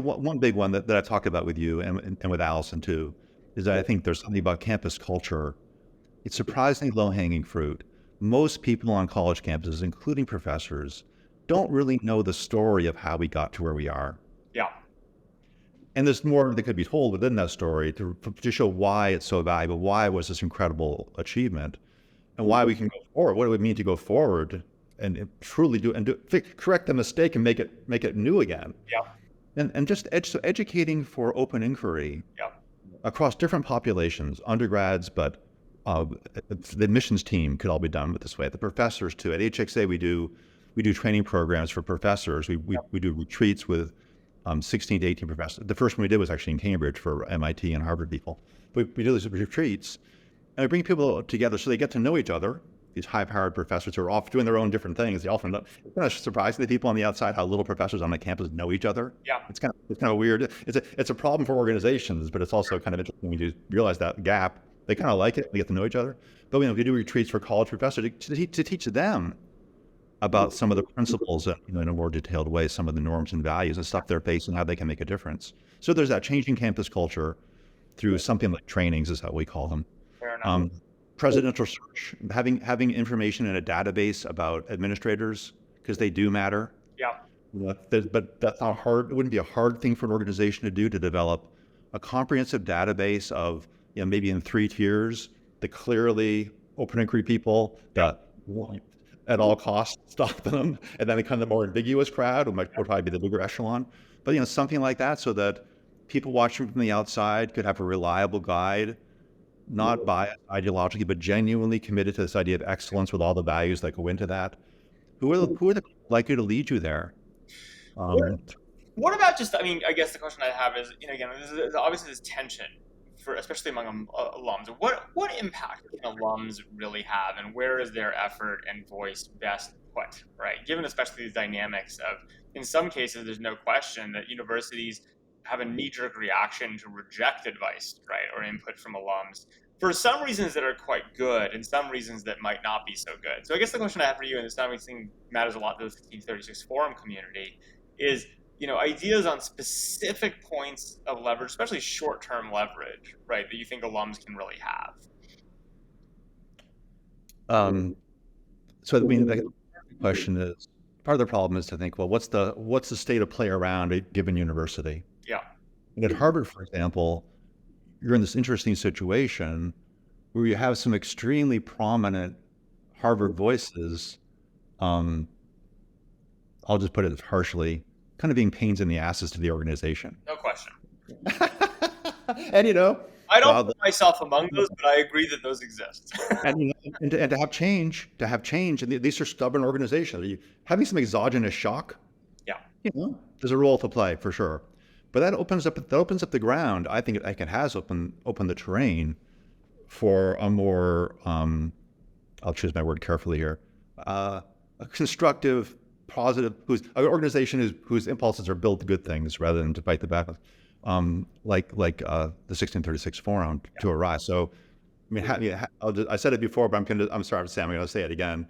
one big one that I've talked about with you and with Allison too, is that I think there's something about campus culture. It's surprisingly low-hanging fruit. Most people on college campuses, including professors, don't really know the story of how we got to where we are. Yeah. And there's more that could be told within that story to show why it's so valuable, why it was this incredible achievement, and why we can go forward. What it would mean to go forward and truly correct the mistake and make it new again. Yeah. And just so educating for open inquiry Yeah. across different populations, undergrads, but the admissions team could all be done with this way. The professors too. At HXA, we do training programs for professors. We do retreats with 16 to 18 professors. The first one we did was actually in Cambridge for MIT and Harvard people. We do these retreats, and we bring people together so they get to know each other. These high-powered professors who are off doing their own different things. They often don't. It's kind of surprising to people on the outside how little professors on the campus know each other. Yeah. It's kind of weird. It's a problem for organizations, but it's also kind of interesting when you realize that gap. They kind of like it. They get to know each other. But we do retreats for college professors to teach them about some of the principles in a more detailed way, some of the norms and values and stuff they're facing, how they can make a difference. So there's that changing campus culture through something like trainings is how we call them. Fair enough. Presidential search, having information in a database about administrators, because they do matter. Yeah. But that's not hard. It wouldn't be a hard thing for an organization to do, to develop a comprehensive database of, maybe in 3 tiers, the clearly open inquiry people that at all costs stop them, and then kind of the more ambiguous crowd would probably be the bigger echelon. But something like that, so that people watching from the outside could have a reliable guide, not biased ideologically, but genuinely committed to this idea of excellence with all the values that go into that. Who are the people likely to lead you there? What about just, I mean, I guess the question I have is, again, there's obviously this tension, especially among alums. What impact can alums really have, and where is their effort and voice best put, right? Given especially these dynamics of, in some cases, there's no question that universities have a knee-jerk reaction to reject advice, right, or input from alums for some reasons that are quite good and some reasons that might not be so good. So I guess the question I have for you, and this obviously matters a lot to the 1636 forum community, is ideas on specific points of leverage, especially short-term leverage, right, that you think alums can really have. So the question is, part of the problem is to think, well, what's the state of play around a given university? Yeah. And at Harvard, for example, you're in this interesting situation where you have some extremely prominent Harvard voices. I'll just put it harshly, kind of being pains in the asses to the organization. No question. And I don't put myself among those, but I agree that those exist. and to have change, and these are stubborn organizations. Having some exogenous shock, Yeah. There's a role to play for sure. But that opens up the ground. I think it has opened the terrain for a more, I'll choose my word carefully here, a constructive, positive, an organization whose impulses are build good things rather than to fight the battles, like the 1636 forum to arise. So, I mean, I said it before, but I'm sorry, Sam, I'm going to say it again.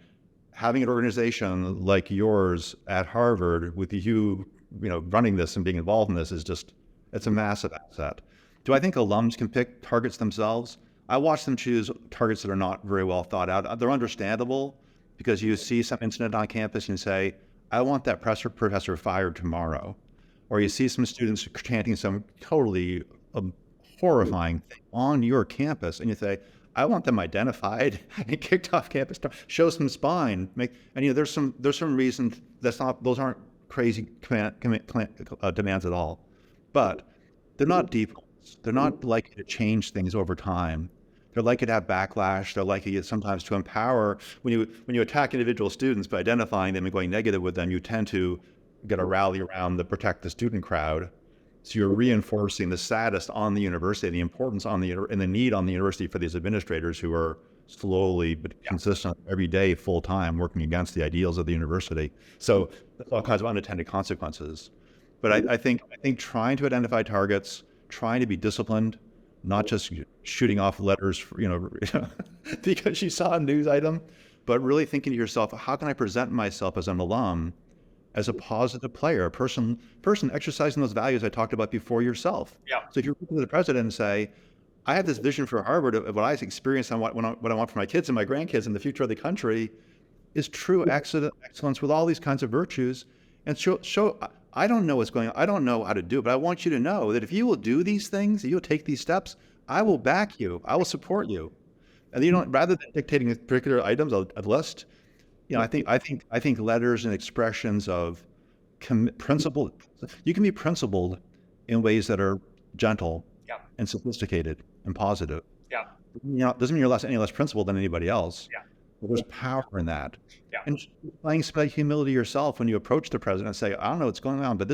Having an organization like yours at Harvard with you, running this and being involved in this it's a massive asset. Do I think alums can pick targets themselves? I watch them choose targets that are not very well thought out. They're understandable because you see some incident on campus and you say, I want that professor fired tomorrow. Or you see some students chanting some totally horrifying thing on your campus and you say, I want them identified and kicked off campus. Show some spine. There's some reasons those aren't crazy demands at all, but they're not deep ones. They're not likely to change things over time. They're likely to have backlash. They're likely sometimes to empower. When you attack individual students by identifying them and going negative with them, you tend to get a rally around the protect the student crowd. So you're reinforcing the status on the university, the importance and the need on the university for these administrators who are slowly but consistent every day, full time, working against the ideals of the university. So that's all kinds of unintended consequences. But I think trying to identify targets, trying to be disciplined, not just shooting off letters, because you saw a news item, but really thinking to yourself, how can I present myself as an alum as a positive player, a person exercising those values I talked about before yourself. Yeah. So if you look at the president and say, I have this vision for Harvard of what I experience and what I want for my kids and my grandkids and the future of the country is true excellence with all these kinds of virtues, and show I don't know what's going on. I don't know how to do it, but I want you to know that if you will do these things, if you'll take these steps, I will back you. I will support you. And rather than dictating particular items, a list, I think letters and expressions of principle. You can be principled in ways that are gentle Yeah. and sophisticated and positive. Yeah. Doesn't mean you're any less principled than anybody else. Yeah. But there's power in that. Yeah. And playing humility yourself when you approach the president and say, I don't know what's going on, but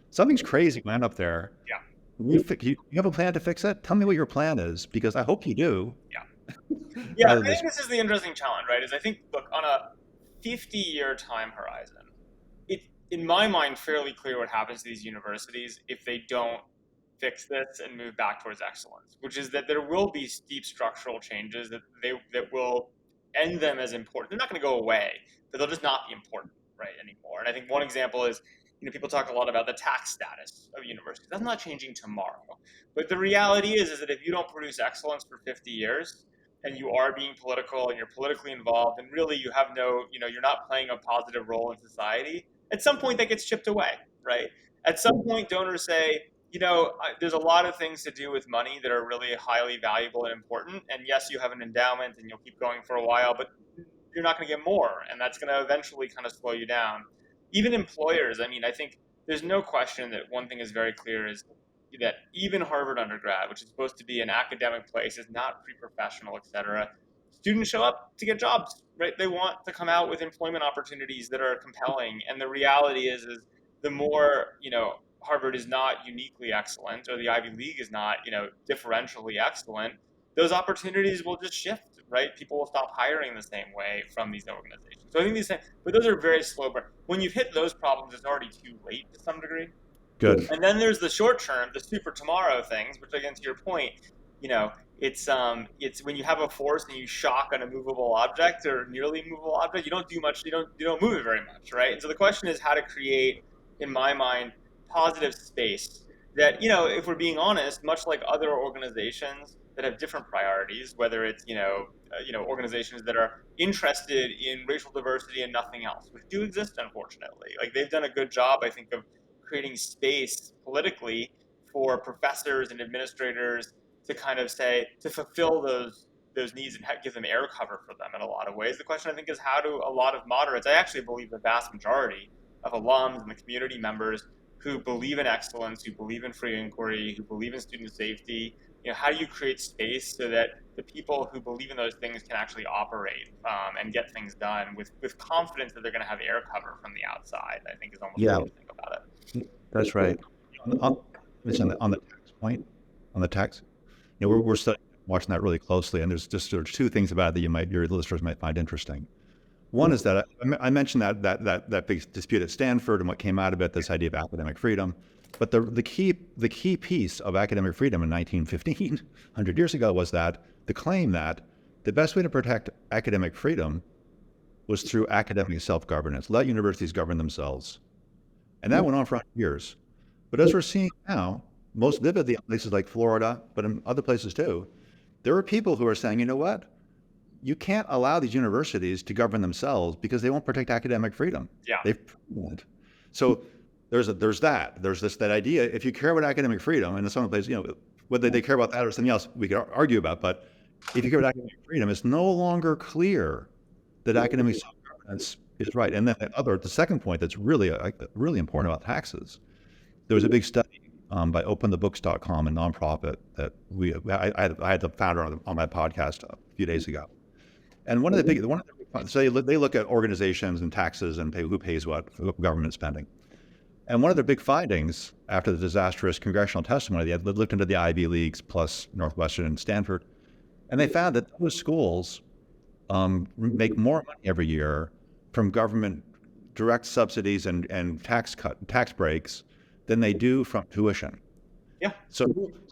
something's crazy going up there. Yeah. You have a plan to fix it? Tell me what your plan is, because I hope you do. Yeah. Yeah, I think this is the interesting challenge, right? Is I think, look, on a 50-year time horizon, it's, in my mind, fairly clear what happens to these universities if they don't fix this and move back towards excellence, which is that there will be steep structural changes that will end them as important. They're not going to go away, but they'll just not be important, right, anymore. And I think one example is, people talk a lot about the tax status of universities. That's not changing tomorrow. But the reality is that if you don't produce excellence for 50 years, and you are being political and you're politically involved, and really you have you're not playing a positive role in society, at some point that gets chipped away, right? At some point, donors say, there's a lot of things to do with money that are really highly valuable and important. And yes, you have an endowment and you'll keep going for a while, but you're not going to get more. And that's going to eventually kind of slow you down. Even employers, I think there's no question that one thing is very clear is that even Harvard undergrad, which is supposed to be an academic place, is not pre-professional, et cetera. Students show up to get jobs, right? They want to come out with employment opportunities that are compelling. And the reality is the more, Harvard is not uniquely excellent, or the Ivy League is not, differentially excellent, those opportunities will just shift, right? People will stop hiring the same way from these organizations. So I think but those are very slow. But when you've hit those problems, it's already too late to some degree. Good. And then there's the short term, the super tomorrow things, which, again, to your point, it's when you have a force and you shock an immovable object or nearly immovable object, you don't do much, you don't move it very much, right? And so the question is how to create, in my mind, positive space that, if we're being honest, much like other organizations that have different priorities, whether it's, organizations that are interested in racial diversity and nothing else, which do exist, unfortunately. Like, they've done a good job, I think, of creating space politically for professors and administrators to kind of to fulfill those needs and give them air cover for them in a lot of ways. The question, I think, is how do a lot of moderates, I actually believe the vast majority of alums and the community members who believe in excellence, who believe in free inquiry, who believe in student safety, how do you create space so that the people who believe in those things can actually operate and get things done with confidence that they're going to have air cover from the outside, I think is almost the way to think about it. That's right. On the tax point, we're watching that really closely, and there's two things about it that your listeners might find interesting. One is that I mentioned that big dispute at Stanford and what came out of it, this idea of academic freedom. But the key piece of academic freedom in 1915, 100 years ago, was that the claim that the best way to protect academic freedom was through academic self-governance. Let universities govern themselves. And that went on for 100 years. But as we're seeing now, most vividly in places like Florida, but in other places too, there are people who are saying, you know what? You can't allow these universities to govern themselves because they won't protect academic freedom. Yeah. They've proven it. So there's that idea, if you care about academic freedom, and in some places, whether they care about that or something else, we could argue about, but if you care about academic freedom, it's no longer clear that academic self-governance is right. And then the second point that's really important about taxes, there was a big study by openthebooks.com, a nonprofit that I had the founder on my podcast a few days ago. And so they look at organizations and taxes and who pays what government spending. And one of their big findings after the disastrous congressional testimony, they looked into the Ivy Leagues plus Northwestern and Stanford, and they found that those schools make more money every year from government direct subsidies and tax breaks than they do from tuition. Yeah. So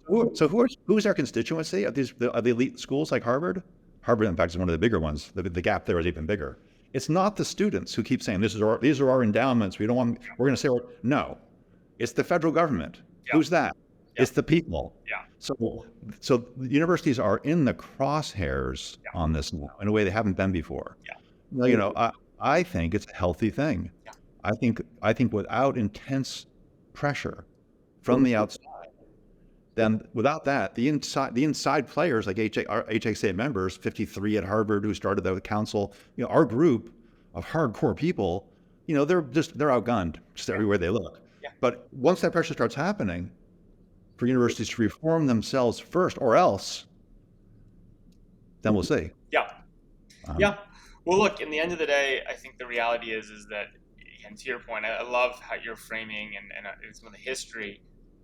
Who's our constituency of the elite schools like Harvard? Harvard, in fact, is one of the bigger ones. The gap there is even bigger. It's not the students who keep saying these are our endowments. We don't want. We're going to say no. It's the federal government. Yeah. Who's that? Yeah. It's the people. Yeah. So the universities are in the crosshairs on this now in a way they haven't been before. Yeah. I think it's a healthy thing. Yeah. I think without intense pressure from the outside, then without that, the inside players like our HXA members, 53 at Harvard who started the council, our group of hardcore people, they're outgunned just everywhere they look. Yeah. But once that pressure starts happening, for universities to reform themselves first, or else, then we'll see. Yeah. Yeah. Well, look, in the end of the day, I think the reality is that, and to your point, I love how you're framing and some of the history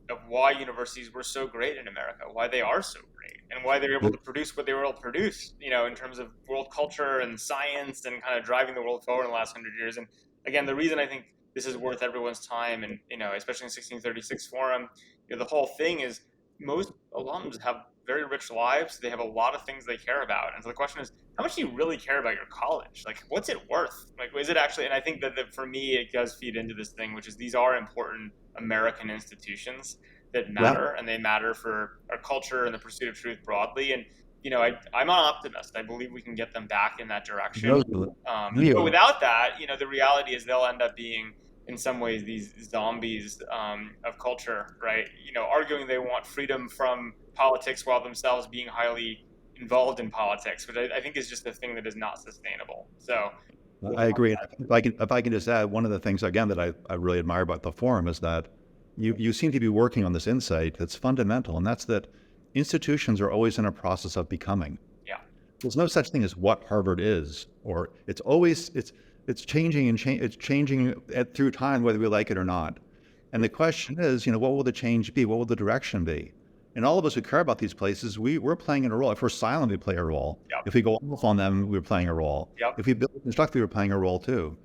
of why universities were so great in America, why they are so great, and why they're able to produce what they were able to produce, in terms of world culture and science and kind of driving the world forward in the last 100 years. And again, the reason I think this is worth everyone's time, and especially in 1636 Forum, the whole thing is most alums have very rich lives. They have a lot of things they care about, and so the question is, how much do you really care about your college? Like, what's it worth? Like, is it actually? And I think that for me, it does feed into this thing, which is these are important American institutions that matter, and they matter for our culture and the pursuit of truth broadly. And I'm an optimist. I believe we can get them back in that direction. But without that, the reality is they'll end up being, in some ways, these zombies of culture, right? Arguing they want freedom from politics while themselves being highly involved in politics, which I think is just a thing that is not sustainable. So I agree. If I can just add, one of the things again that I really admire about the forum is that you seem to be working on this insight that's fundamental, and that's that institutions are always in a process of becoming. Yeah. There's no such thing as what Harvard is, or it's changing it's changing through time, whether we like it or not. And the question is, what will the change be? What will the direction be? And all of us who care about these places, we're playing a role. If we're silent, we play a role. Yep. If we go off on them, we're playing a role. Yep. If we build constructively, we're playing a role too.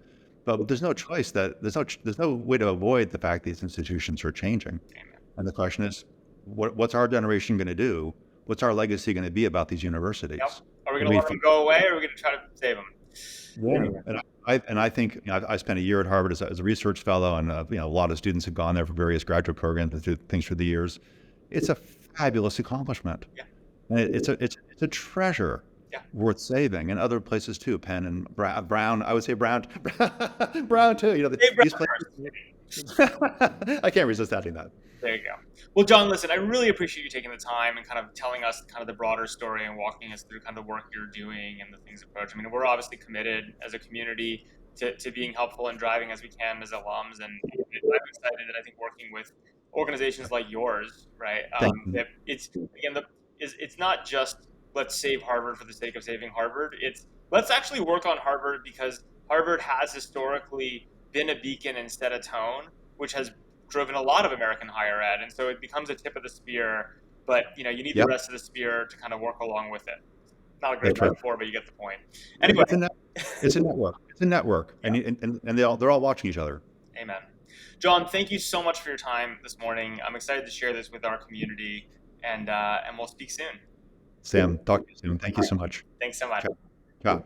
But there's no choice there's no way to avoid the fact these institutions are changing. Amen. And the question is, what's our generation going to do? What's our legacy going to be about these universities? Yep. Are we going to let them go away, or are we going to try to save them? Yeah. And I think I spent a year at Harvard as a research fellow, and a lot of students have gone there for various graduate programs and things through the years. It's a fabulous accomplishment. Yeah. And it's a treasure. Yeah. Worth saving, and other places too. Penn and Brown. I would say Brown too. These places. I can't resist adding that. There you go. Well, John, listen, I really appreciate you taking the time and kind of telling us kind of the broader story and walking us through kind of the work you're doing and the things approach. I mean, we're obviously committed as a community to being helpful and driving as we can as alums, and I'm excited that I think working with organizations like yours, right? That it's not just let's save Harvard for the sake of saving Harvard. It's let's actually work on Harvard because Harvard has historically been a beacon and set a tone, which has driven a lot of American higher ed. And so it becomes a tip of the spear, but you need the rest of the spear to kind of work along with it. Not a great metaphor, but you get the point. Anyway, it's a network. It's a network, yeah. and they're all watching each other. Amen. John, thank you so much for your time this morning. I'm excited to share this with our community, and we'll speak soon. Sam, talk to you soon. Thank you so much. Thanks so much. Ciao.